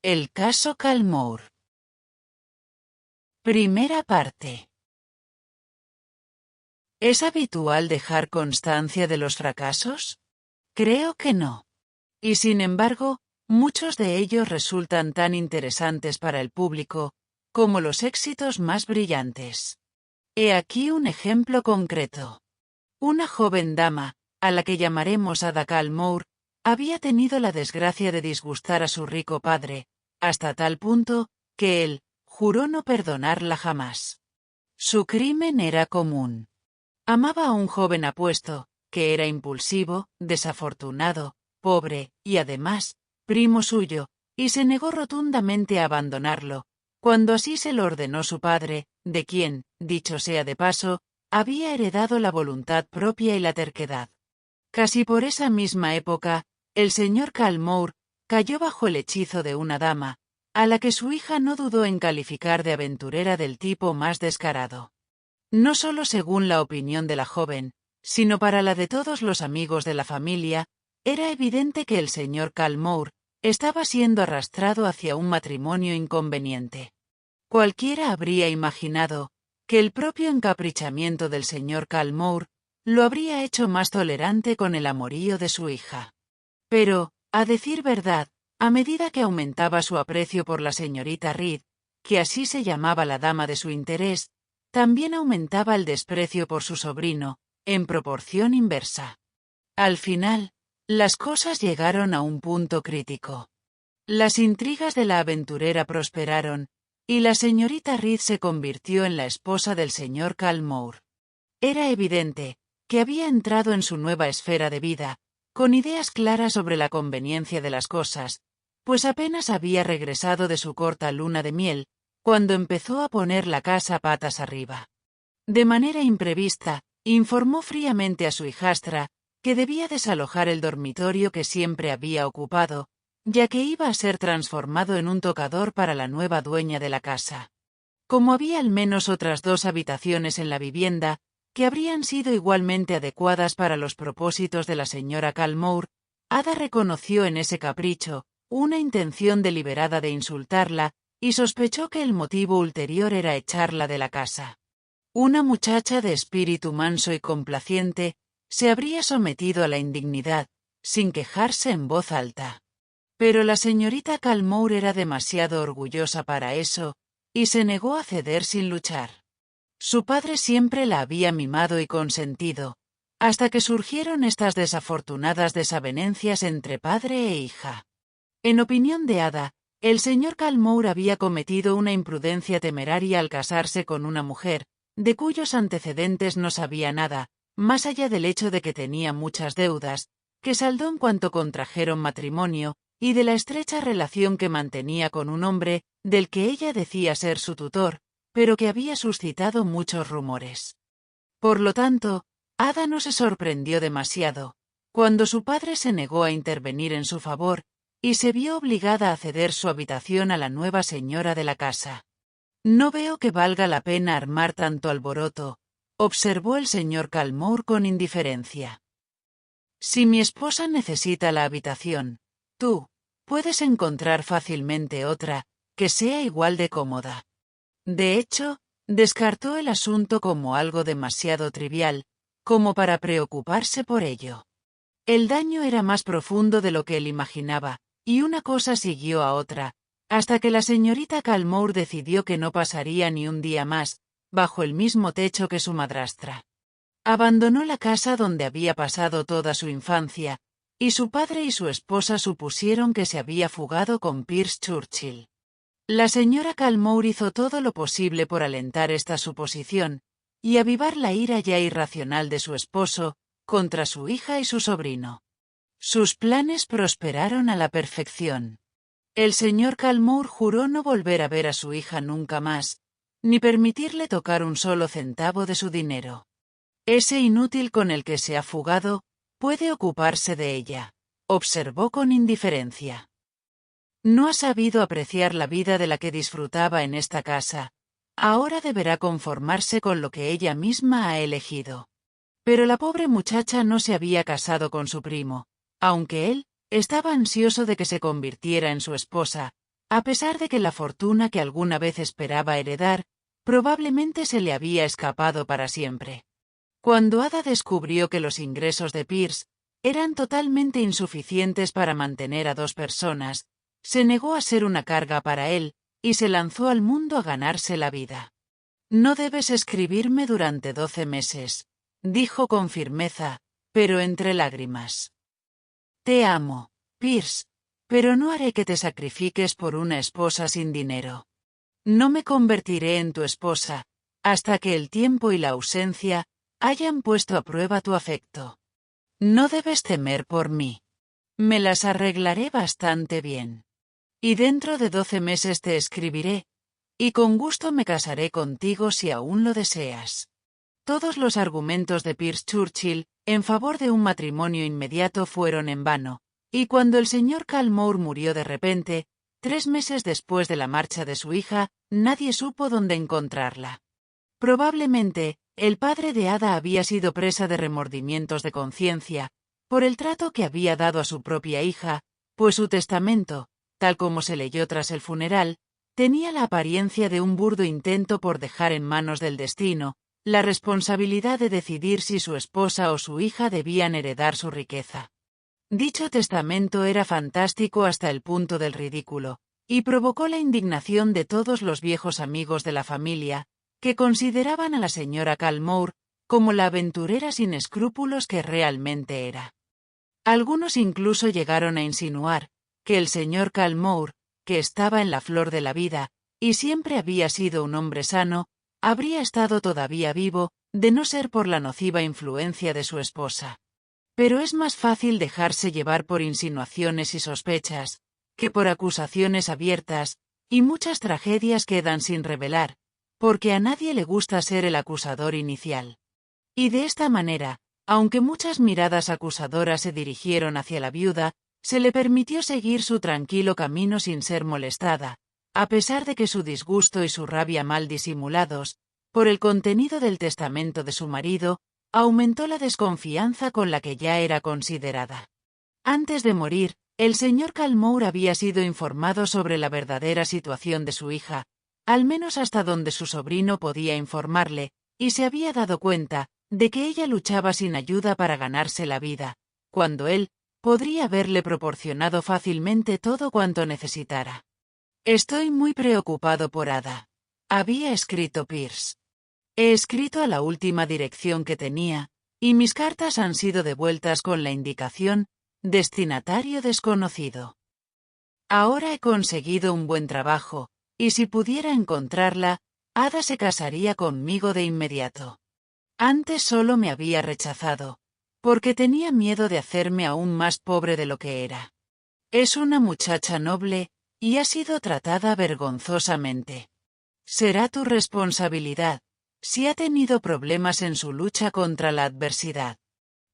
El caso Calmour. Primera parte. ¿Es habitual dejar constancia de los fracasos? Creo que no. Y sin embargo, muchos de ellos resultan tan interesantes para el público como los éxitos más brillantes. He aquí un ejemplo concreto. Una joven dama, a la que llamaremos Ada Calmour, había tenido la desgracia de disgustar a su rico padre, hasta tal punto que él juró no perdonarla jamás. Su crimen era común. Amaba a un joven apuesto, que era impulsivo, desafortunado, pobre, y además, primo suyo, y se negó rotundamente a abandonarlo, cuando así se lo ordenó su padre, de quien, dicho sea de paso, había heredado la voluntad propia y la terquedad. Casi por esa misma época, el señor Calmour cayó bajo el hechizo de una dama, a la que su hija no dudó en calificar de aventurera del tipo más descarado. No solo según la opinión de la joven, sino para la de todos los amigos de la familia, era evidente que el señor Calmour estaba siendo arrastrado hacia un matrimonio inconveniente. Cualquiera habría imaginado que el propio encaprichamiento del señor Calmour lo habría hecho más tolerante con el amorío de su hija. Pero, a decir verdad, a medida que aumentaba su aprecio por la señorita Reed, que así se llamaba la dama de su interés, también aumentaba el desprecio por su sobrino, en proporción inversa. Al final, las cosas llegaron a un punto crítico. Las intrigas de la aventurera prosperaron, y la señorita Reed se convirtió en la esposa del señor Calmour. Era evidente que había entrado en su nueva esfera de vida, con ideas claras sobre la conveniencia de las cosas, pues apenas había regresado de su corta luna de miel, cuando empezó a poner la casa patas arriba. De manera imprevista, informó fríamente a su hijastra que debía desalojar el dormitorio que siempre había ocupado, ya que iba a ser transformado en un tocador para la nueva dueña de la casa. Como había al menos otras 2 habitaciones en la vivienda, que habrían sido igualmente adecuadas para los propósitos de la señora Calmour, Ada reconoció en ese capricho una intención deliberada de insultarla, y sospechó que el motivo ulterior era echarla de la casa. Una muchacha de espíritu manso y complaciente se habría sometido a la indignidad, sin quejarse en voz alta. Pero la señorita Calmour era demasiado orgullosa para eso, y se negó a ceder sin luchar. Su padre siempre la había mimado y consentido, hasta que surgieron estas desafortunadas desavenencias entre padre e hija. En opinión de Ada, el señor Calmour había cometido una imprudencia temeraria al casarse con una mujer, de cuyos antecedentes no sabía nada, más allá del hecho de que tenía muchas deudas, que saldó en cuanto contrajeron matrimonio, y de la estrecha relación que mantenía con un hombre, del que ella decía ser su tutor, pero que había suscitado muchos rumores. Por lo tanto, Ada no se sorprendió demasiado, cuando su padre se negó a intervenir en su favor, y se vio obligada a ceder su habitación a la nueva señora de la casa. «No veo que valga la pena armar tanto alboroto», observó el señor Calmour con indiferencia. «Si mi esposa necesita la habitación, tú puedes encontrar fácilmente otra, que sea igual de cómoda». De hecho, descartó el asunto como algo demasiado trivial, como para preocuparse por ello. El daño era más profundo de lo que él imaginaba, y una cosa siguió a otra, hasta que la señorita Calmour decidió que no pasaría ni un día más, bajo el mismo techo que su madrastra. Abandonó la casa donde había pasado toda su infancia, y su padre y su esposa supusieron que se había fugado con Pierce Churchill. La señora Calmour hizo todo lo posible por alentar esta suposición, y avivar la ira ya irracional de su esposo, contra su hija y su sobrino. Sus planes prosperaron a la perfección. El señor Calmour juró no volver a ver a su hija nunca más, ni permitirle tocar un solo centavo de su dinero. «Ese inútil con el que se ha fugado puede ocuparse de ella», observó con indiferencia. «No ha sabido apreciar la vida de la que disfrutaba en esta casa. Ahora deberá conformarse con lo que ella misma ha elegido». Pero la pobre muchacha no se había casado con su primo, aunque él estaba ansioso de que se convirtiera en su esposa, A pesar de que la fortuna que alguna vez esperaba heredar, probablemente se le había escapado para siempre. Cuando Ada descubrió que los ingresos de Pierce eran totalmente insuficientes para mantener a dos personas, se negó a ser una carga para él, y se lanzó al mundo a ganarse la vida. «No debes escribirme durante 12 meses», dijo con firmeza, pero entre lágrimas. «Te amo, Pierce, pero no haré que te sacrifiques por una esposa sin dinero. No me convertiré en tu esposa, hasta que el tiempo y la ausencia hayan puesto a prueba tu afecto. No debes temer por mí. Me las arreglaré bastante bien. Y dentro de 12 meses te escribiré, y con gusto me casaré contigo si aún lo deseas». Todos los argumentos de Pierce Churchill en favor de un matrimonio inmediato fueron en vano, y cuando el señor Calmore murió de repente, 3 meses después de la marcha de su hija, nadie supo dónde encontrarla. Probablemente, el padre de Ada había sido presa de remordimientos de conciencia, por el trato que había dado a su propia hija, pues su testamento, tal como se leyó tras el funeral, tenía la apariencia de un burdo intento por dejar en manos del destino la responsabilidad de decidir si su esposa o su hija debían heredar su riqueza. Dicho testamento era fantástico hasta el punto del ridículo, y provocó la indignación de todos los viejos amigos de la familia, que consideraban a la señora Calmore como la aventurera sin escrúpulos que realmente era. Algunos incluso llegaron a insinuar que el señor Calmore, que estaba en la flor de la vida, y siempre había sido un hombre sano, habría estado todavía vivo, de no ser por la nociva influencia de su esposa. Pero es más fácil dejarse llevar por insinuaciones y sospechas, que por acusaciones abiertas, y muchas tragedias quedan sin revelar, porque a nadie le gusta ser el acusador inicial. Y de esta manera, aunque muchas miradas acusadoras se dirigieron hacia la viuda, se le permitió seguir su tranquilo camino sin ser molestada, a pesar de que su disgusto y su rabia mal disimulados, por el contenido del testamento de su marido, aumentó la desconfianza con la que ya era considerada. Antes de morir, el señor Calmore había sido informado sobre la verdadera situación de su hija, al menos hasta donde su sobrino podía informarle, y se había dado cuenta de que ella luchaba sin ayuda para ganarse la vida, cuando él podría haberle proporcionado fácilmente todo cuanto necesitara. «Estoy muy preocupado por Ada», había escrito Pierce. «He escrito a la última dirección que tenía, y mis cartas han sido devueltas con la indicación «destinatario desconocido». Ahora he conseguido un buen trabajo, y si pudiera encontrarla, Ada se casaría conmigo de inmediato. Antes solo me había rechazado, porque tenía miedo de hacerme aún más pobre de lo que era. Es una muchacha noble, y ha sido tratada vergonzosamente. Será tu responsabilidad, si ha tenido problemas en su lucha contra la adversidad.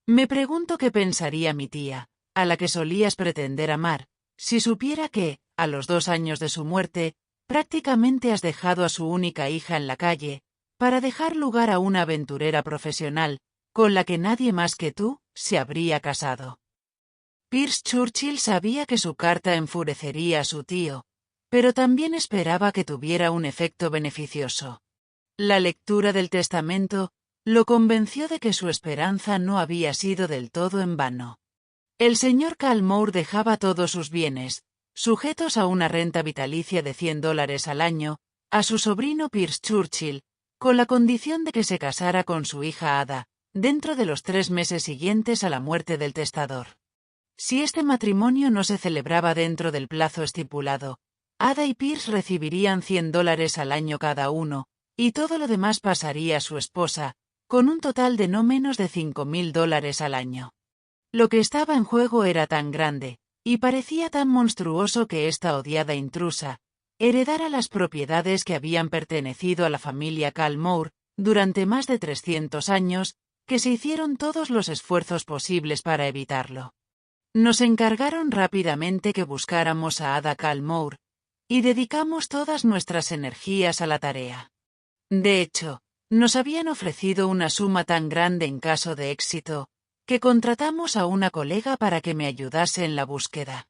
Me pregunto qué pensaría mi tía, a la que solías pretender amar, si supiera que, a los 2 años de su muerte, prácticamente has dejado a su única hija en la calle, para dejar lugar a una aventurera profesional, con la que nadie más que tú se habría casado. Pierce Churchill sabía que su carta enfurecería a su tío, pero también esperaba que tuviera un efecto beneficioso. La lectura del testamento lo convenció de que su esperanza no había sido del todo en vano. El señor Calmore dejaba todos sus bienes, sujetos a una renta vitalicia de $100 al año, a su sobrino Pierce Churchill, con la condición de que se casara con su hija Ada, dentro de los 3 meses siguientes a la muerte del testador. Si este matrimonio no se celebraba dentro del plazo estipulado, Ada y Pierce recibirían $100 al año cada uno, y todo lo demás pasaría a su esposa, con un total de no menos de $5.000 al año. Lo que estaba en juego era tan grande, y parecía tan monstruoso que esta odiada intrusa heredara las propiedades que habían pertenecido a la familia Calmore durante más de 300 años, que se hicieron todos los esfuerzos posibles para evitarlo. Nos encargaron rápidamente que buscáramos a Ada Calmore, y dedicamos todas nuestras energías a la tarea. De hecho, nos habían ofrecido una suma tan grande en caso de éxito, que contratamos a una colega para que me ayudase en la búsqueda.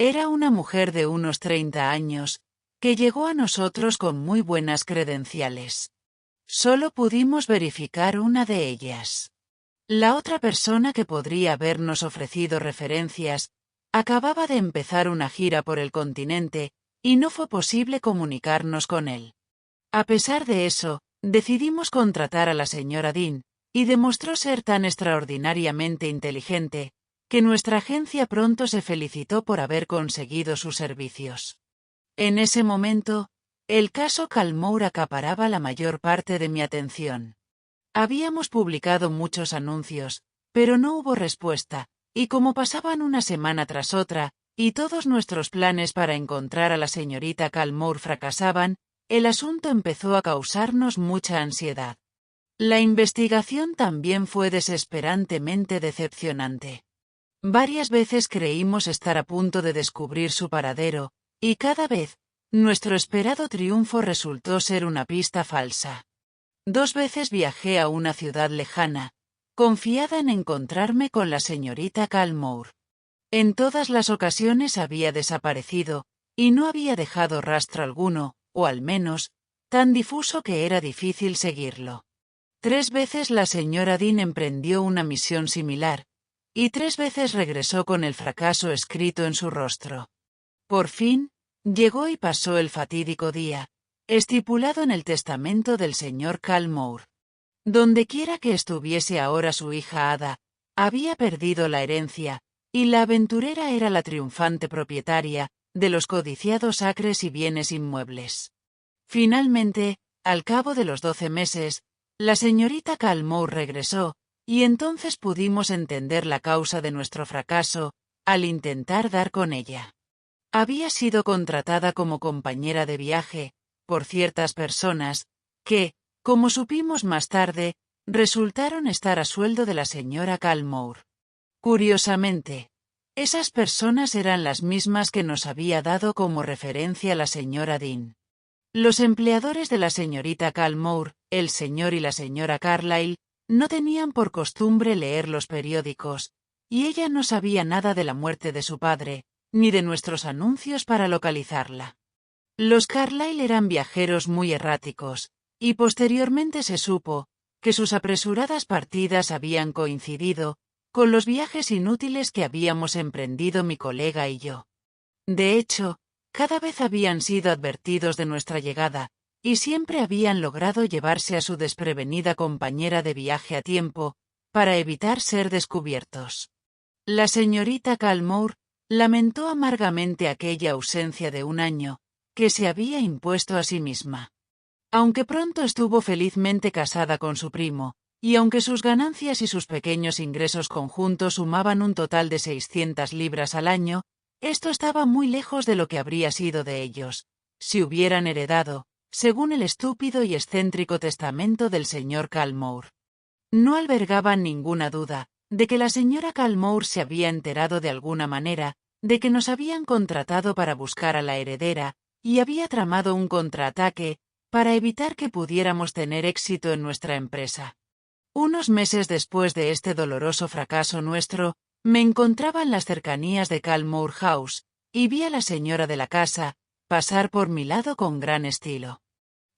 Era una mujer de unos 30 años, que llegó a nosotros con muy buenas credenciales. Solo pudimos verificar una de ellas. La otra persona que podría habernos ofrecido referencias, acababa de empezar una gira por el continente, y no fue posible comunicarnos con él. A pesar de eso, decidimos contratar a la señora Dean, y demostró ser tan extraordinariamente inteligente, que nuestra agencia pronto se felicitó por haber conseguido sus servicios. En ese momento, el caso Calmour acaparaba la mayor parte de mi atención. Habíamos publicado muchos anuncios, pero no hubo respuesta, y como pasaban una semana tras otra, y todos nuestros planes para encontrar a la señorita Calmour fracasaban, el asunto empezó a causarnos mucha ansiedad. La investigación también fue desesperantemente decepcionante. Varias veces creímos estar a punto de descubrir su paradero, y cada vez, nuestro esperado triunfo resultó ser una pista falsa. 2 veces viajé a una ciudad lejana, confiada en encontrarme con la señorita Calmour. En todas las ocasiones había desaparecido, y no había dejado rastro alguno, o al menos, tan difuso que era difícil seguirlo. 3 veces la señora Dean emprendió una misión similar, y 3 veces regresó con el fracaso escrito en su rostro. Por fin, llegó y pasó el fatídico día, estipulado en el testamento del señor Calmour. Dondequiera que estuviese ahora su hija Ada, había perdido la herencia, y la aventurera era la triunfante propietaria de los codiciados acres y bienes inmuebles. Finalmente, al cabo de los 12 meses, la señorita Calmour regresó, y entonces pudimos entender la causa de nuestro fracaso, al intentar dar con ella. Había sido contratada como compañera de viaje, por ciertas personas, que, como supimos más tarde, resultaron estar a sueldo de la señora Calmour. Curiosamente, esas personas eran las mismas que nos había dado como referencia la señora Dean. Los empleadores de la señorita Calmour, el señor y la señora Carlyle, no tenían por costumbre leer los periódicos, y ella no sabía nada de la muerte de su padre, ni de nuestros anuncios para localizarla. Los Carlyle eran viajeros muy erráticos, y posteriormente se supo que sus apresuradas partidas habían coincidido con los viajes inútiles que habíamos emprendido mi colega y yo. De hecho, cada vez habían sido advertidos de nuestra llegada, y siempre habían logrado llevarse a su desprevenida compañera de viaje a tiempo, para evitar ser descubiertos. La señorita Calmour lamentó amargamente aquella ausencia de un año, que se había impuesto a sí misma. Aunque pronto estuvo felizmente casada con su primo, y aunque sus ganancias y sus pequeños ingresos conjuntos sumaban un total de 600 libras al año, esto estaba muy lejos de lo que habría sido de ellos, si hubieran heredado, según el estúpido y excéntrico testamento del señor Calmour. No albergaban ninguna duda de que la señora Calmour se había enterado de alguna manera de que nos habían contratado para buscar a la heredera, y había tramado un contraataque para evitar que pudiéramos tener éxito en nuestra empresa. Unos meses después de este doloroso fracaso nuestro, me encontraba en las cercanías de Calmour House, y vi a la señora de la casa pasar por mi lado con gran estilo.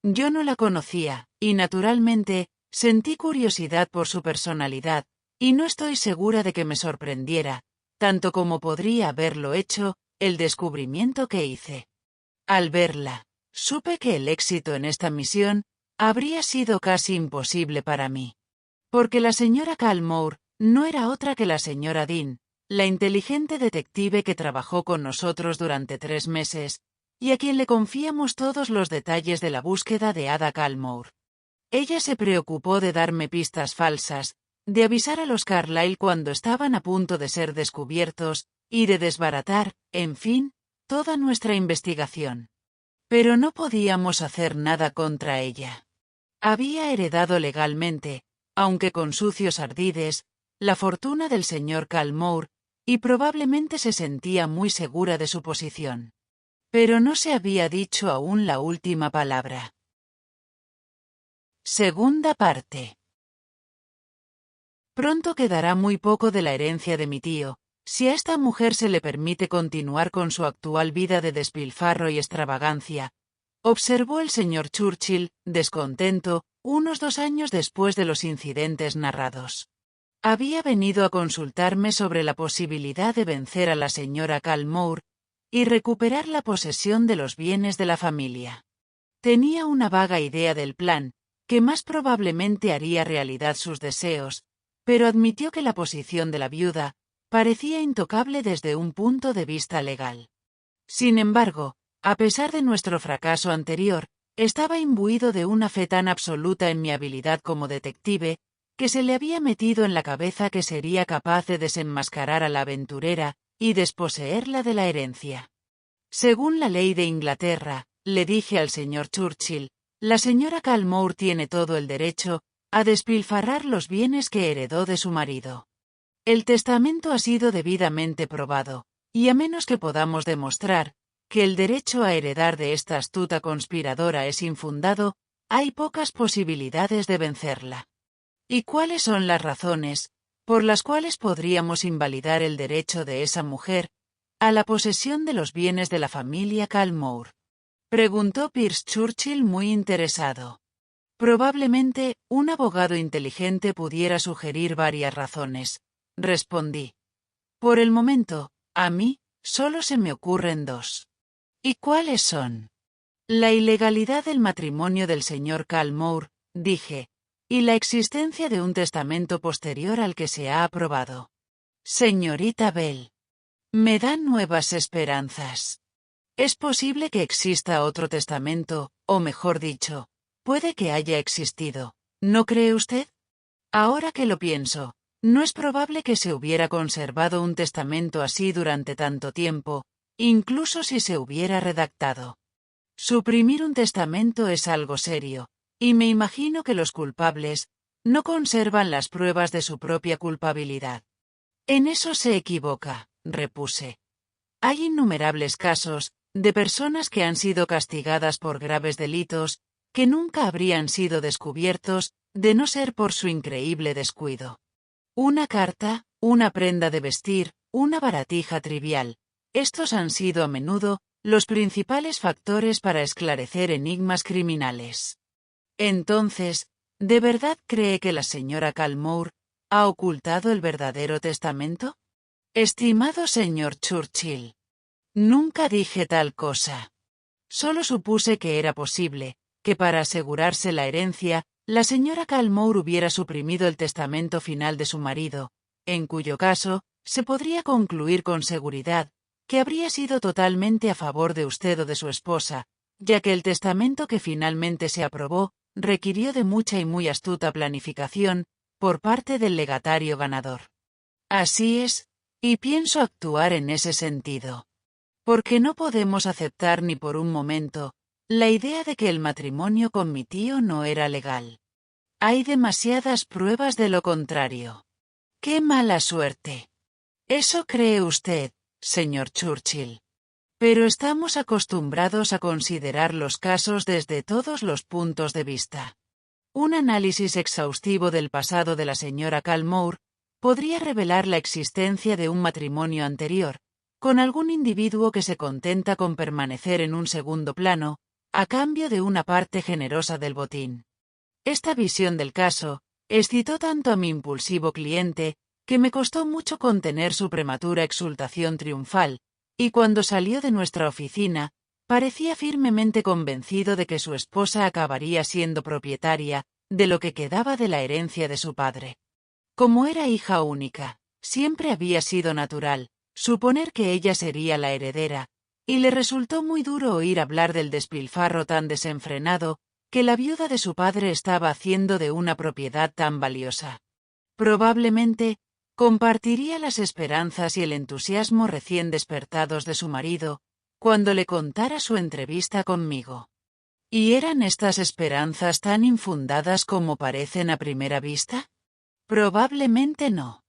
Yo no la conocía, y naturalmente, sentí curiosidad por su personalidad, y no estoy segura de que me sorprendiera, tanto como podría haberlo hecho, el descubrimiento que hice. Al verla, supe que el éxito en esta misión habría sido casi imposible para mí. Porque la señora Calmour no era otra que la señora Dean, la inteligente detective que trabajó con nosotros durante 3 meses, y a quien le confiamos todos los detalles de la búsqueda de Ada Calmour. Ella se preocupó de darme pistas falsas, de avisar a los Carlyle cuando estaban a punto de ser descubiertos, y de desbaratar, en fin, toda nuestra investigación. Pero no podíamos hacer nada contra ella. Había heredado legalmente, aunque con sucios ardides, la fortuna del señor Calmour, y probablemente se sentía muy segura de su posición. Pero no se había dicho aún la última palabra. Segunda parte. Pronto quedará muy poco de la herencia de mi tío, Si a esta mujer se le permite continuar con su actual vida de despilfarro y extravagancia, observó el señor Churchill, descontento, unos 2 años después de los incidentes narrados. Había venido a consultarme sobre la posibilidad de vencer a la señora Calmore y recuperar la posesión de los bienes de la familia. Tenía una vaga idea del plan, que más probablemente haría realidad sus deseos, pero admitió que la posición de la viuda parecía intocable desde un punto de vista legal. Sin embargo, a pesar de nuestro fracaso anterior, estaba imbuido de una fe tan absoluta en mi habilidad como detective, que se le había metido en la cabeza que sería capaz de desenmascarar a la aventurera y desposeerla de la herencia. Según la ley de Inglaterra, le dije al señor Churchill, la señora Calmore tiene todo el derecho a despilfarrar los bienes que heredó de su marido. El testamento ha sido debidamente probado, y a menos que podamos demostrar que el derecho a heredar de esta astuta conspiradora es infundado, hay pocas posibilidades de vencerla. ¿Y cuáles son las razones por las cuales podríamos invalidar el derecho de esa mujer a la posesión de los bienes de la familia Calmore? Preguntó Pierce Churchill muy interesado. Probablemente, un abogado inteligente pudiera sugerir varias razones, respondí. Por el momento, a mí, solo se me ocurren 2. ¿Y cuáles son? La ilegalidad del matrimonio del señor Calmore, dije, y la existencia de un testamento posterior al que se ha aprobado. Señorita Bell, me dan nuevas esperanzas. Es posible que exista otro testamento, o mejor dicho, puede que haya existido, ¿no cree usted? Ahora que lo pienso, no es probable que se hubiera conservado un testamento así durante tanto tiempo, incluso si se hubiera redactado. Suprimir un testamento es algo serio, y me imagino que los culpables no conservan las pruebas de su propia culpabilidad. En eso se equivoca, repuse. Hay innumerables casos de personas que han sido castigadas por graves delitos que nunca habrían sido descubiertos de no ser por su increíble descuido. Una carta, una prenda de vestir, una baratija trivial. Estos han sido a menudo los principales factores para esclarecer enigmas criminales. Entonces, ¿de verdad cree que la señora Calmore ha ocultado el verdadero testamento? Estimado señor Churchill, nunca dije tal cosa. Solo supuse que era posible que para asegurarse la herencia, la señora Calmore hubiera suprimido el testamento final de su marido, en cuyo caso, se podría concluir con seguridad que habría sido totalmente a favor de usted o de su esposa, ya que el testamento que finalmente se aprobó requirió de mucha y muy astuta planificación por parte del legatario ganador. Así es, y pienso actuar en ese sentido. Porque no podemos aceptar ni por un momento la idea de que el matrimonio con mi tío no era legal. Hay demasiadas pruebas de lo contrario. ¡Qué mala suerte! Eso cree usted, señor Churchill. Pero estamos acostumbrados a considerar los casos desde todos los puntos de vista. Un análisis exhaustivo del pasado de la señora Calmore podría revelar la existencia de un matrimonio anterior, con algún individuo que se contenta con permanecer en un segundo plano, a cambio de una parte generosa del botín. Esta visión del caso excitó tanto a mi impulsivo cliente, que me costó mucho contener su prematura exultación triunfal, y cuando salió de nuestra oficina, parecía firmemente convencido de que su esposa acabaría siendo propietaria de lo que quedaba de la herencia de su padre. Como era hija única, siempre había sido natural suponer que ella sería la heredera, y le resultó muy duro oír hablar del despilfarro tan desenfrenado que la viuda de su padre estaba haciendo de una propiedad tan valiosa. Probablemente, compartiría las esperanzas y el entusiasmo recién despertados de su marido, cuando le contara su entrevista conmigo. ¿Y eran estas esperanzas tan infundadas como parecen a primera vista? Probablemente no.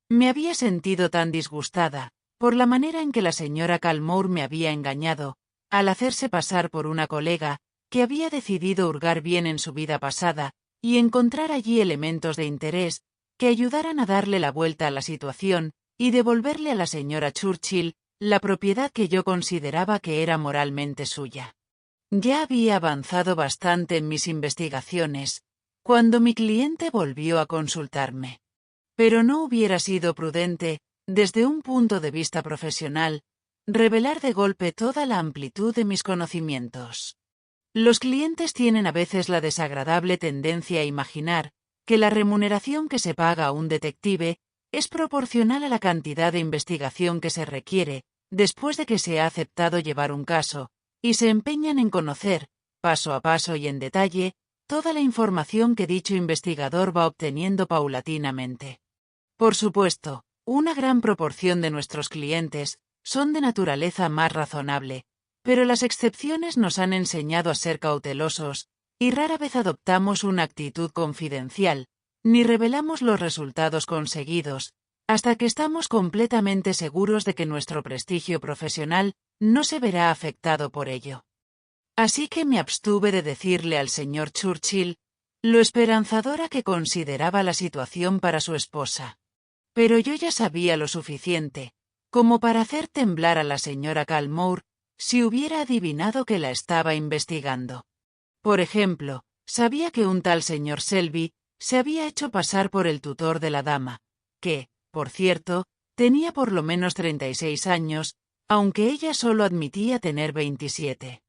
Me había sentido tan disgustada por la manera en que la señora Calmore me había engañado, al hacerse pasar por una colega, que había decidido hurgar bien en su vida pasada y encontrar allí elementos de interés que ayudaran a darle la vuelta a la situación y devolverle a la señora Churchill la propiedad que yo consideraba que era moralmente suya. Ya había avanzado bastante en mis investigaciones, cuando mi cliente volvió a consultarme. Pero no hubiera sido prudente, desde un punto de vista profesional, revelar de golpe toda la amplitud de mis conocimientos. Los clientes tienen a veces la desagradable tendencia a imaginar que la remuneración que se paga a un detective es proporcional a la cantidad de investigación que se requiere después de que se ha aceptado llevar un caso, y se empeñan en conocer, paso a paso y en detalle, toda la información que dicho investigador va obteniendo paulatinamente. Por supuesto, una gran proporción de nuestros clientes son de naturaleza más razonable, pero las excepciones nos han enseñado a ser cautelosos, y rara vez adoptamos una actitud confidencial, ni revelamos los resultados conseguidos, hasta que estamos completamente seguros de que nuestro prestigio profesional no se verá afectado por ello. Así que me abstuve de decirle al señor Churchill lo esperanzadora que consideraba la situación para su esposa. Pero yo ya sabía lo suficiente como para hacer temblar a la señora Calmore si hubiera adivinado que la estaba investigando. Por ejemplo, sabía que un tal señor Selby se había hecho pasar por el tutor de la dama, que, por cierto, tenía por lo menos 36 años, aunque ella solo admitía tener 27.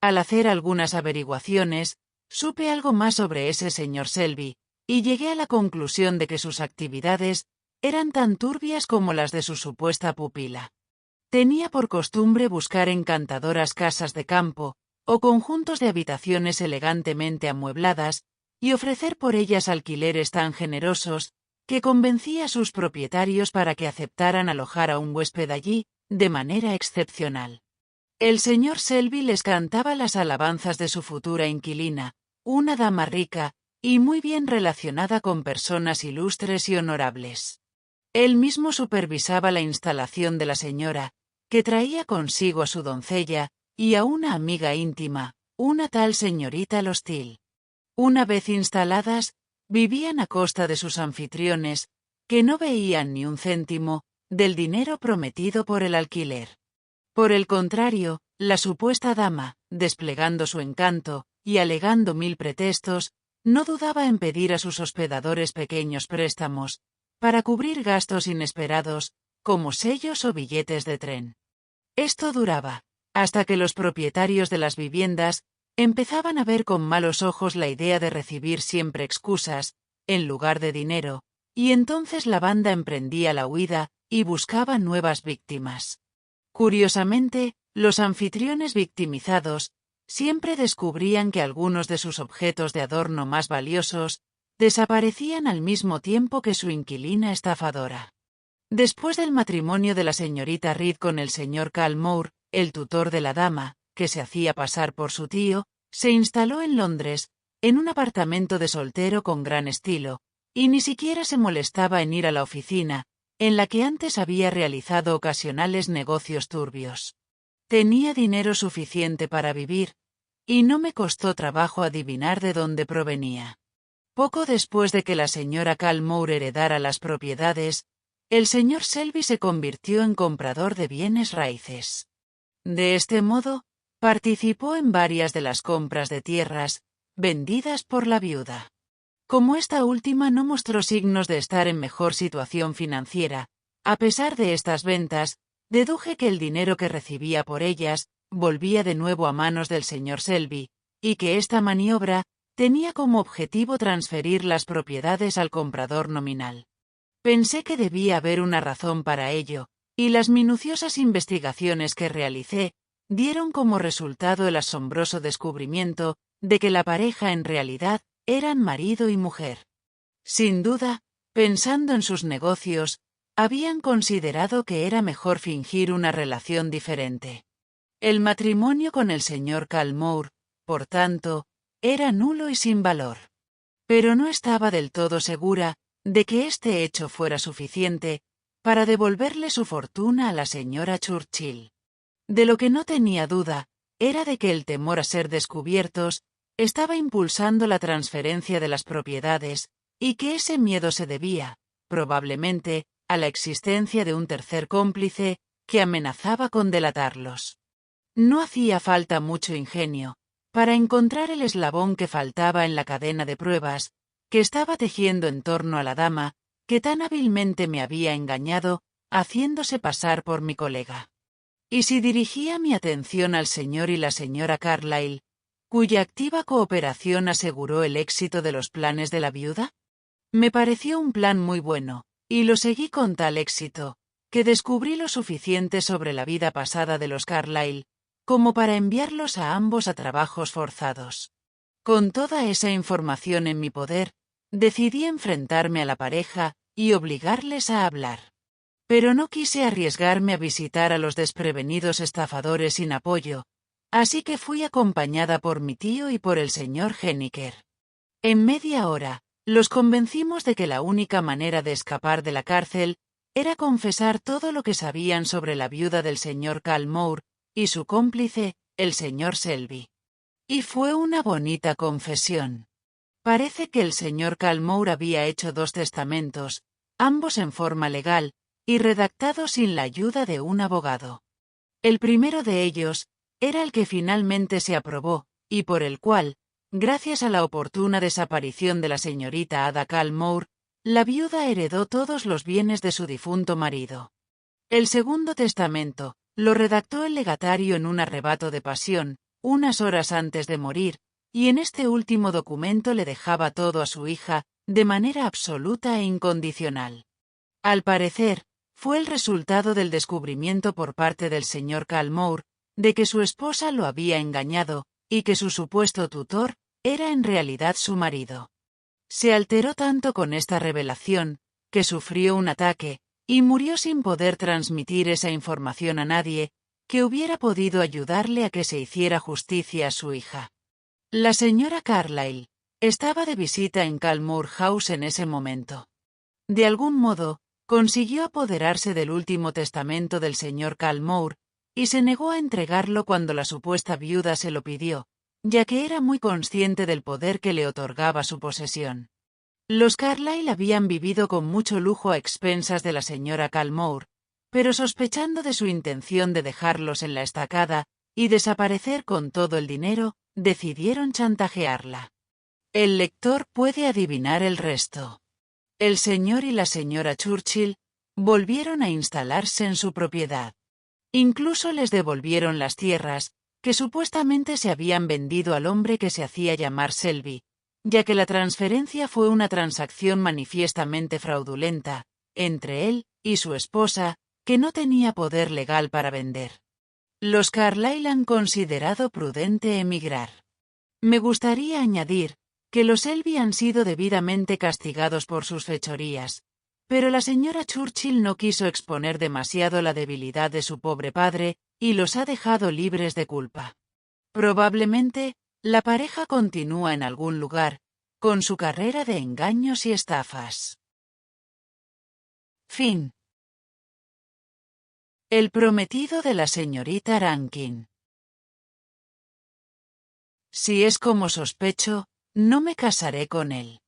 Al hacer algunas averiguaciones, supe algo más sobre ese señor Selby, y llegué a la conclusión de que sus actividades eran tan turbias como las de su supuesta pupila. Tenía por costumbre buscar encantadoras casas de campo, o conjuntos de habitaciones elegantemente amuebladas, y ofrecer por ellas alquileres tan generosos, que convencía a sus propietarios para que aceptaran alojar a un huésped allí, de manera excepcional. El señor Selby les cantaba las alabanzas de su futura inquilina, una dama rica, y muy bien relacionada con personas ilustres y honorables. Él mismo supervisaba la instalación de la señora, que traía consigo a su doncella, y a una amiga íntima, una tal señorita Lostil. Una vez instaladas, vivían a costa de sus anfitriones, que no veían ni un céntimo del dinero prometido por el alquiler. Por el contrario, la supuesta dama, desplegando su encanto, y alegando 1000 pretextos, no dudaba en pedir a sus hospedadores pequeños préstamos, para cubrir gastos inesperados, como sellos o billetes de tren. Esto duraba, hasta que los propietarios de las viviendas empezaban a ver con malos ojos la idea de recibir siempre excusas, en lugar de dinero, y entonces la banda emprendía la huida y buscaba nuevas víctimas. Curiosamente, los anfitriones victimizados siempre descubrían que algunos de sus objetos de adorno más valiosos desaparecían al mismo tiempo que su inquilina estafadora. Después del matrimonio de la señorita Reed con el señor Calmore, el tutor de la dama, que se hacía pasar por su tío, se instaló en Londres, en un apartamento de soltero con gran estilo, y ni siquiera se molestaba en ir a la oficina, en la que antes había realizado ocasionales negocios turbios. Tenía dinero suficiente para vivir, y no me costó trabajo adivinar de dónde provenía. Poco después de que la señora Calmore heredara las propiedades, el señor Selby se convirtió en comprador de bienes raíces. De este modo, participó en varias de las compras de tierras vendidas por la viuda. Como esta última no mostró signos de estar en mejor situación financiera, a pesar de estas ventas, deduje que el dinero que recibía por ellas volvía de nuevo a manos del señor Selby, y que esta maniobra tenía como objetivo transferir las propiedades al comprador nominal. Pensé que debía haber una razón para ello, y las minuciosas investigaciones que realicé dieron como resultado el asombroso descubrimiento de que la pareja en realidad eran marido y mujer. Sin duda, pensando en sus negocios, habían considerado que era mejor fingir una relación diferente. El matrimonio con el señor Calmore, por tanto, era nulo y sin valor. Pero no estaba del todo segura de que este hecho fuera suficiente para devolverle su fortuna a la señora Churchill. De lo que no tenía duda, era de que el temor a ser descubiertos estaba impulsando la transferencia de las propiedades, y que ese miedo se debía, probablemente, a la existencia de un tercer cómplice, que amenazaba con delatarlos. No hacía falta mucho ingenio para encontrar el eslabón que faltaba en la cadena de pruebas que estaba tejiendo en torno a la dama que tan hábilmente me había engañado, haciéndose pasar por mi colega. Y si dirigía mi atención al señor y la señora Carlyle, cuya activa cooperación aseguró el éxito de los planes de la viuda, me pareció un plan muy bueno, y lo seguí con tal éxito, que descubrí lo suficiente sobre la vida pasada de los Carlyle, como para enviarlos a ambos a trabajos forzados. Con toda esa información en mi poder, decidí enfrentarme a la pareja y obligarles a hablar. Pero no quise arriesgarme a visitar a los desprevenidos estafadores sin apoyo, así que fui acompañada por mi tío y por el señor Henniker. En media hora, los convencimos de que la única manera de escapar de la cárcel era confesar todo lo que sabían sobre la viuda del señor Calmore y su cómplice, el señor Selby. Y fue una bonita confesión. Parece que el señor Calmore había hecho 2 testamentos, ambos en forma legal, y redactados sin la ayuda de un abogado. El primero de ellos era el que finalmente se aprobó, y por el cual, gracias a la oportuna desaparición de la señorita Ada Calmore, la viuda heredó todos los bienes de su difunto marido. El segundo testamento lo redactó el legatario en un arrebato de pasión, unas horas antes de morir, y en este último documento le dejaba todo a su hija, de manera absoluta e incondicional. Al parecer, fue el resultado del descubrimiento por parte del señor Calmore, de que su esposa lo había engañado, y que su supuesto tutor era en realidad su marido. Se alteró tanto con esta revelación, que sufrió un ataque, y murió sin poder transmitir esa información a nadie, que hubiera podido ayudarle a que se hiciera justicia a su hija. La señora Carlyle estaba de visita en Calmore House en ese momento. De algún modo, consiguió apoderarse del último testamento del señor Calmore, y se negó a entregarlo cuando la supuesta viuda se lo pidió, ya que era muy consciente del poder que le otorgaba su posesión. Los Carlyle habían vivido con mucho lujo a expensas de la señora Calmore, pero sospechando de su intención de dejarlos en la estacada y desaparecer con todo el dinero, decidieron chantajearla. El lector puede adivinar el resto. El señor y la señora Churchill volvieron a instalarse en su propiedad. Incluso les devolvieron las tierras, que supuestamente se habían vendido al hombre que se hacía llamar Selby, ya que la transferencia fue una transacción manifiestamente fraudulenta, entre él y su esposa, que no tenía poder legal para vender. Los Carlyle han considerado prudente emigrar. Me gustaría añadir que los Selby han sido debidamente castigados por sus fechorías, pero la señora Churchill no quiso exponer demasiado la debilidad de su pobre padre y los ha dejado libres de culpa. Probablemente, la pareja continúa en algún lugar, con su carrera de engaños y estafas. Fin. El prometido de la señorita Rankin. Si es como sospecho, no me casaré con él.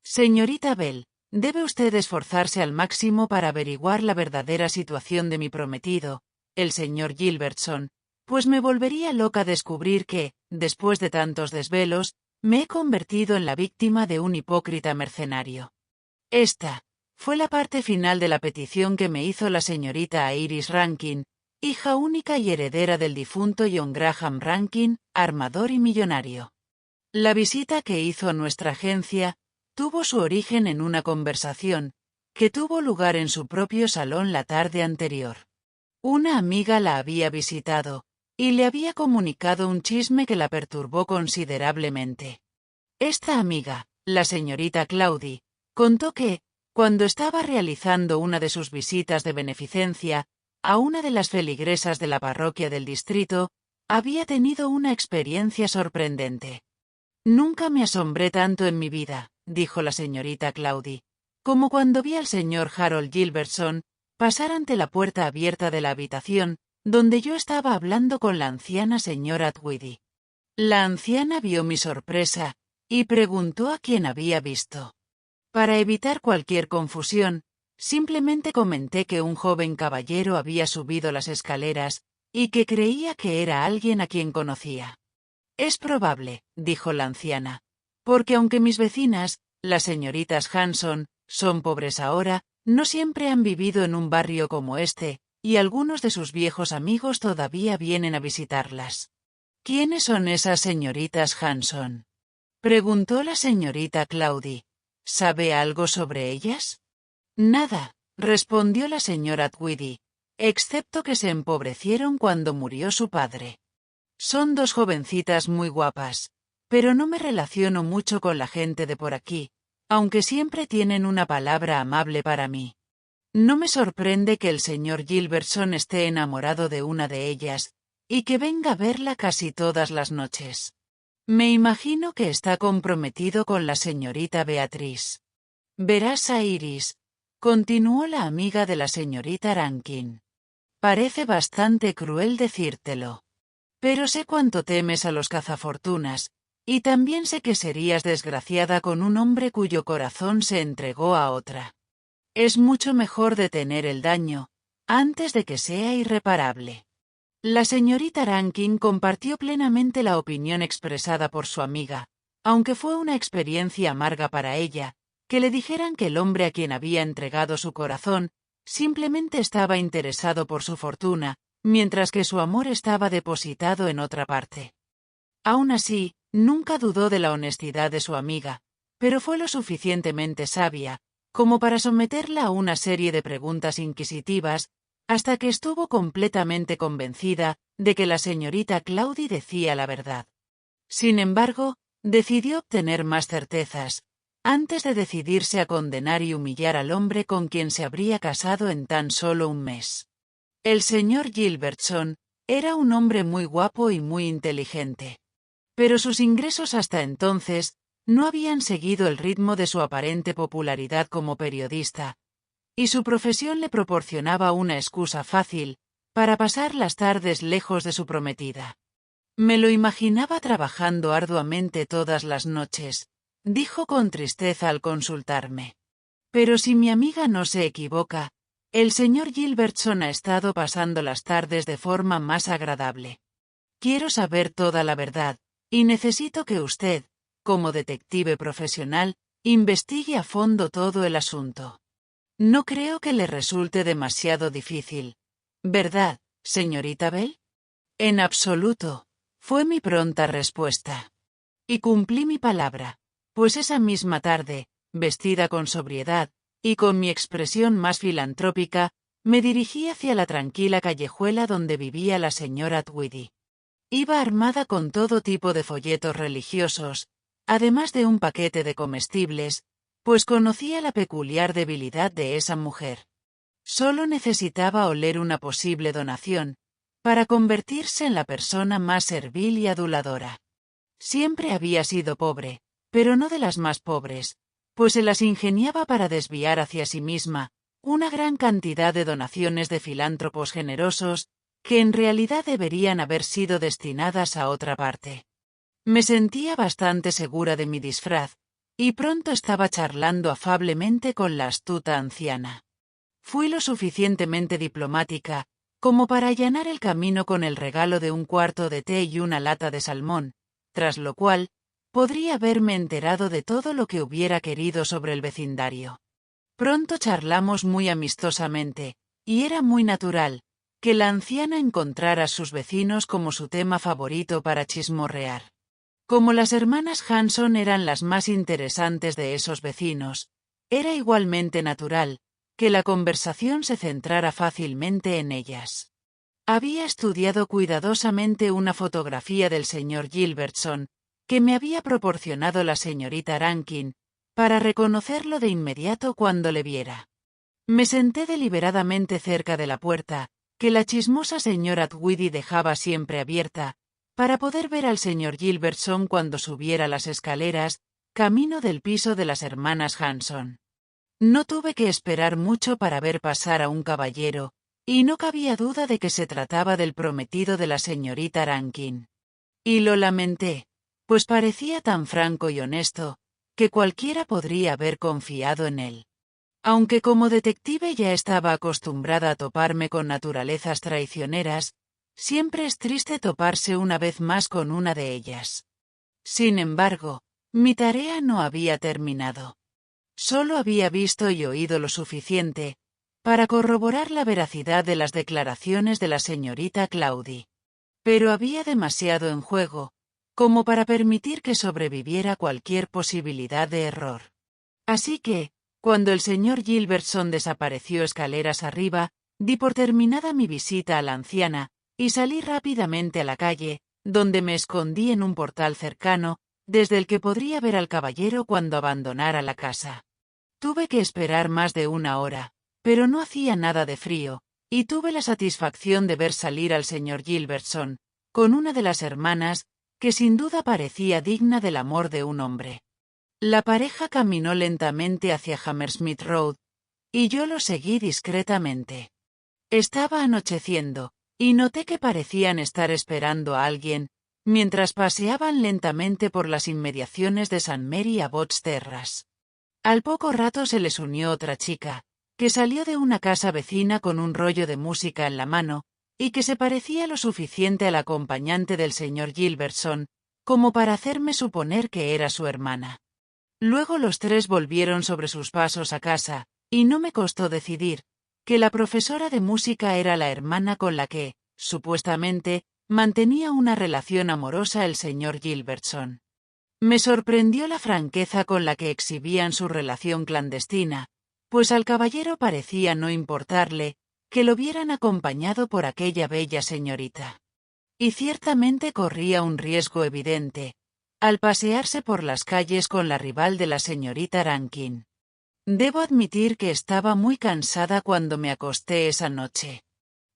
Señorita Bell, debe usted esforzarse al máximo para averiguar la verdadera situación de mi prometido, el señor Gilbertson, pues me volvería loca descubrir que, después de tantos desvelos, me he convertido en la víctima de un hipócrita mercenario. Esta fue la parte final de la petición que me hizo la señorita Iris Rankin, hija única y heredera del difunto John Graham Rankin, armador y millonario. La visita que hizo a nuestra agencia tuvo su origen en una conversación que tuvo lugar en su propio salón la tarde anterior. Una amiga la había visitado y le había comunicado un chisme que la perturbó considerablemente. Esta amiga, la señorita Claudie, contó que, cuando estaba realizando una de sus visitas de beneficencia a una de las feligresas de la parroquia del distrito, había tenido una experiencia sorprendente. Nunca me asombré tanto en mi vida, dijo la señorita Claudie, como cuando vi al señor Harold Gilbertson pasar ante la puerta abierta de la habitación, donde yo estaba hablando con la anciana señora Tweedy. La anciana vio mi sorpresa, y preguntó a quién había visto. Para evitar cualquier confusión, Simplemente comenté que un joven caballero había subido las escaleras, y que creía que era alguien a quien conocía. Es probable, dijo la anciana, porque aunque mis vecinas, las señoritas Hanson, son pobres ahora, no siempre han vivido en un barrio como este, y algunos de sus viejos amigos todavía vienen a visitarlas. ¿Quiénes son esas señoritas Hanson?, preguntó la señorita Claudie. ¿Sabe algo sobre ellas? Nada, respondió la señora Tweedy, excepto que se empobrecieron cuando murió su padre. Son dos jovencitas muy guapas, pero no me relaciono mucho con la gente de por aquí, aunque siempre tienen una palabra amable para mí. No me sorprende que el señor Gilbertson esté enamorado de una de ellas, y que venga a verla casi todas las noches. Me imagino que está comprometido con la señorita Beatrice. Verás a Iris, continuó la amiga de la señorita Rankin. Parece bastante cruel decírtelo. Pero sé cuánto temes a los cazafortunas, y también sé que serías desgraciada con un hombre cuyo corazón se entregó a otra. Es mucho mejor detener el daño, antes de que sea irreparable. La señorita Rankin compartió plenamente la opinión expresada por su amiga, aunque fue una experiencia amarga para ella, que le dijeran que el hombre a quien había entregado su corazón, simplemente estaba interesado por su fortuna, mientras que su amor estaba depositado en otra parte. Aún así, nunca dudó de la honestidad de su amiga, pero fue lo suficientemente sabia, como para someterla a una serie de preguntas inquisitivas, hasta que estuvo completamente convencida de que la señorita Claudie decía la verdad. Sin embargo, decidió obtener más certezas, antes de decidirse a condenar y humillar al hombre con quien se habría casado en tan solo un mes. El señor Gilbertson era un hombre muy guapo y muy inteligente. Pero sus ingresos hasta entonces no habían seguido el ritmo de su aparente popularidad como periodista, y su profesión le proporcionaba una excusa fácil para pasar las tardes lejos de su prometida. Me lo imaginaba trabajando arduamente todas las noches, dijo con tristeza al consultarme. Pero si mi amiga no se equivoca, el señor Gilbertson ha estado pasando las tardes de forma más agradable. Quiero saber toda la verdad, y necesito que usted, como detective profesional, investigue a fondo todo el asunto. No creo que le resulte demasiado difícil, ¿verdad, señorita Bell? En absoluto, fue mi pronta respuesta. Y cumplí mi palabra, pues esa misma tarde, vestida con sobriedad, y con mi expresión más filantrópica, me dirigí hacia la tranquila callejuela donde vivía la señora Tweedy. Iba armada con todo tipo de folletos religiosos, además de un paquete de comestibles, pues conocía la peculiar debilidad de esa mujer. Solo necesitaba oler una posible donación, para convertirse en la persona más servil y aduladora. Siempre había sido pobre, pero no de las más pobres, pues se las ingeniaba para desviar hacia sí misma una gran cantidad de donaciones de filántropos generosos, que en realidad deberían haber sido destinadas a otra parte. Me sentía bastante segura de mi disfraz, y pronto estaba charlando afablemente con la astuta anciana. Fui lo suficientemente diplomática, como para allanar el camino con el regalo de un cuarto de té y una lata de salmón, tras lo cual, podría haberme enterado de todo lo que hubiera querido sobre el vecindario. Pronto charlamos muy amistosamente, y era muy natural que la anciana encontrara a sus vecinos como su tema favorito para chismorrear. Como las hermanas Hanson eran las más interesantes de esos vecinos, era igualmente natural que la conversación se centrara fácilmente en ellas. Había estudiado cuidadosamente una fotografía del señor Gilbertson, que me había proporcionado la señorita Rankin, para reconocerlo de inmediato cuando le viera. Me senté deliberadamente cerca de la puerta, que la chismosa señora Tweedy dejaba siempre abierta, para poder ver al señor Gilbertson cuando subiera las escaleras, camino del piso de las hermanas Hanson. No tuve que esperar mucho para ver pasar a un caballero, y no cabía duda de que se trataba del prometido de la señorita Rankin. Y lo lamenté, pues parecía tan franco y honesto, que cualquiera podría haber confiado en él. Aunque como detective ya estaba acostumbrada a toparme con naturalezas traicioneras, siempre es triste toparse una vez más con una de ellas. Sin embargo, mi tarea no había terminado. Solo había visto y oído lo suficiente para corroborar la veracidad de las declaraciones de la señorita Claudie. Pero había demasiado en juego, como para permitir que sobreviviera cualquier posibilidad de error. Así que, cuando el señor Gilbertson desapareció escaleras arriba, di por terminada mi visita a la anciana, y salí rápidamente a la calle, donde me escondí en un portal cercano, desde el que podría ver al caballero cuando abandonara la casa. Tuve que esperar más de una hora, pero no hacía nada de frío, y tuve la satisfacción de ver salir al señor Gilbertson, con una de las hermanas, que sin duda parecía digna del amor de un hombre. La pareja caminó lentamente hacia Hammersmith Road, y yo lo seguí discretamente. Estaba anocheciendo, y noté que parecían estar esperando a alguien, mientras paseaban lentamente por las inmediaciones de St. Mary Abbot's Terrace. Al poco rato se les unió otra chica, que salió de una casa vecina con un rollo de música en la mano, y que se parecía lo suficiente al acompañante del señor Gilbertson, como para hacerme suponer que era su hermana. Luego los tres volvieron sobre sus pasos a casa, y no me costó decidir que la profesora de música era la hermana con la que, supuestamente, mantenía una relación amorosa el señor Gilbertson. Me sorprendió la franqueza con la que exhibían su relación clandestina, pues al caballero parecía no importarle que lo vieran acompañado por aquella bella señorita. Y ciertamente corría un riesgo evidente, al pasearse por las calles con la rival de la señorita Rankin. Debo admitir que estaba muy cansada cuando me acosté esa noche.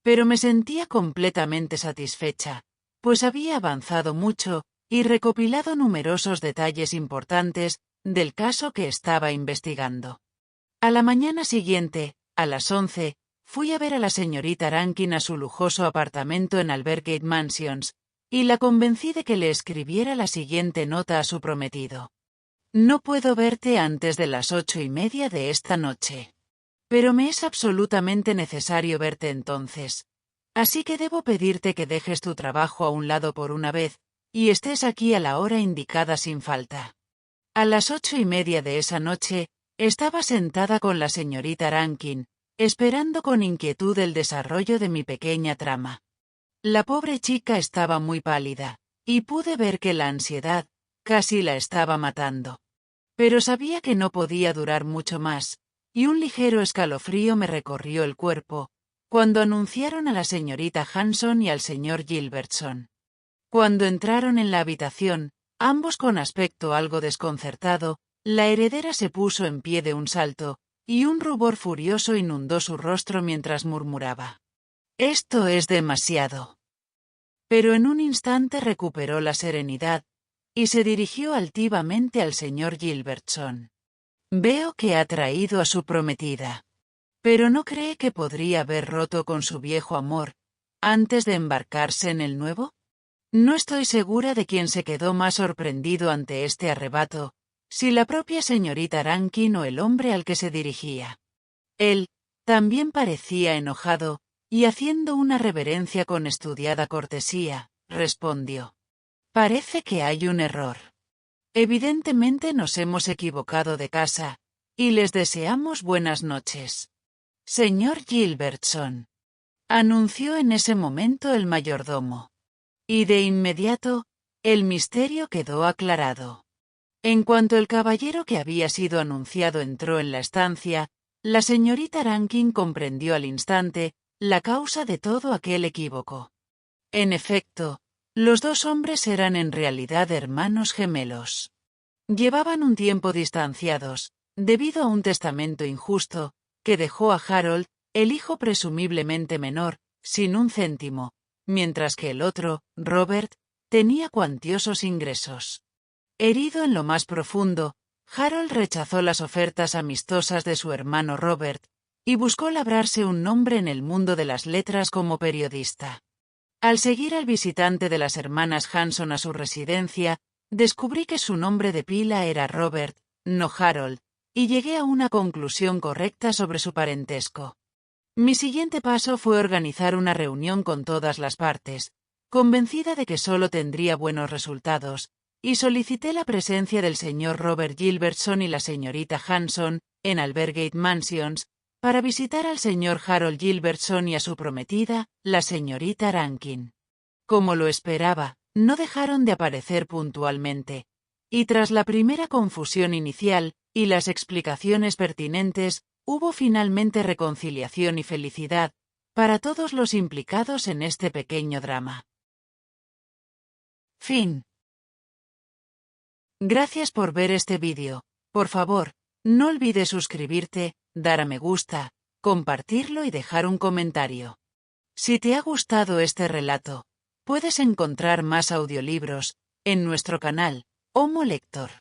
Pero me sentía completamente satisfecha, pues había avanzado mucho y recopilado numerosos detalles importantes del caso que estaba investigando. A la mañana siguiente, a las 11, fui a ver a la señorita Rankin a su lujoso apartamento en Albergate Mansions, y la convencí de que le escribiera la siguiente nota a su prometido. No puedo verte antes de las 8:30 de esta noche. Pero me es absolutamente necesario verte entonces. Así que debo pedirte que dejes tu trabajo a un lado por una vez, y estés aquí a la hora indicada sin falta. A las 8:30 de esa noche, estaba sentada con la señorita Rankin, esperando con inquietud el desarrollo de mi pequeña trama. La pobre chica estaba muy pálida, y pude ver que la ansiedad casi la estaba matando. Pero sabía que no podía durar mucho más, y un ligero escalofrío me recorrió el cuerpo, cuando anunciaron a la señorita Hanson y al señor Gilbertson. Cuando entraron en la habitación, ambos con aspecto algo desconcertado, la heredera se puso en pie de un salto, y un rubor furioso inundó su rostro mientras murmuraba: «Esto es demasiado». Pero en un instante recuperó la serenidad, y se dirigió altivamente al señor Gilbertson. «Veo que ha traído a su prometida. Pero ¿no cree que podría haber roto con su viejo amor antes de embarcarse en el nuevo? No estoy segura de quién se quedó más sorprendido ante este arrebato, si la propia señorita Rankin o el hombre al que se dirigía. Él también parecía enojado, y haciendo una reverencia con estudiada cortesía, respondió: «Parece que hay un error. Evidentemente nos hemos equivocado de casa, y les deseamos buenas noches. Señor Gilbertson», anunció en ese momento el mayordomo. Y de inmediato, el misterio quedó aclarado. En cuanto el caballero que había sido anunciado entró en la estancia, la señorita Rankin comprendió al instante la causa de todo aquel equívoco. En efecto, los dos hombres eran en realidad hermanos gemelos. Llevaban un tiempo distanciados, debido a un testamento injusto, que dejó a Harold, el hijo presumiblemente menor, sin un céntimo, mientras que el otro, Robert, tenía cuantiosos ingresos. Herido en lo más profundo, Harold rechazó las ofertas amistosas de su hermano Robert, y buscó labrarse un nombre en el mundo de las letras como periodista. Al seguir al visitante de las hermanas Hanson a su residencia, descubrí que su nombre de pila era Robert, no Harold, y llegué a una conclusión correcta sobre su parentesco. Mi siguiente paso fue organizar una reunión con todas las partes, convencida de que solo tendría buenos resultados, y solicité la presencia del señor Robert Gilbertson y la señorita Hanson, en Albergate Mansions, para visitar al señor Harold Gilbertson y a su prometida, la señorita Rankin. Como lo esperaba, no dejaron de aparecer puntualmente, y tras la primera confusión inicial, y las explicaciones pertinentes, hubo finalmente reconciliación y felicidad, para todos los implicados en este pequeño drama. Fin. Gracias por ver este vídeo. Por favor, no olvides suscribirte, dar a me gusta, compartirlo y dejar un comentario. Si te ha gustado este relato, puedes encontrar más audiolibros en nuestro canal, Homo Lector.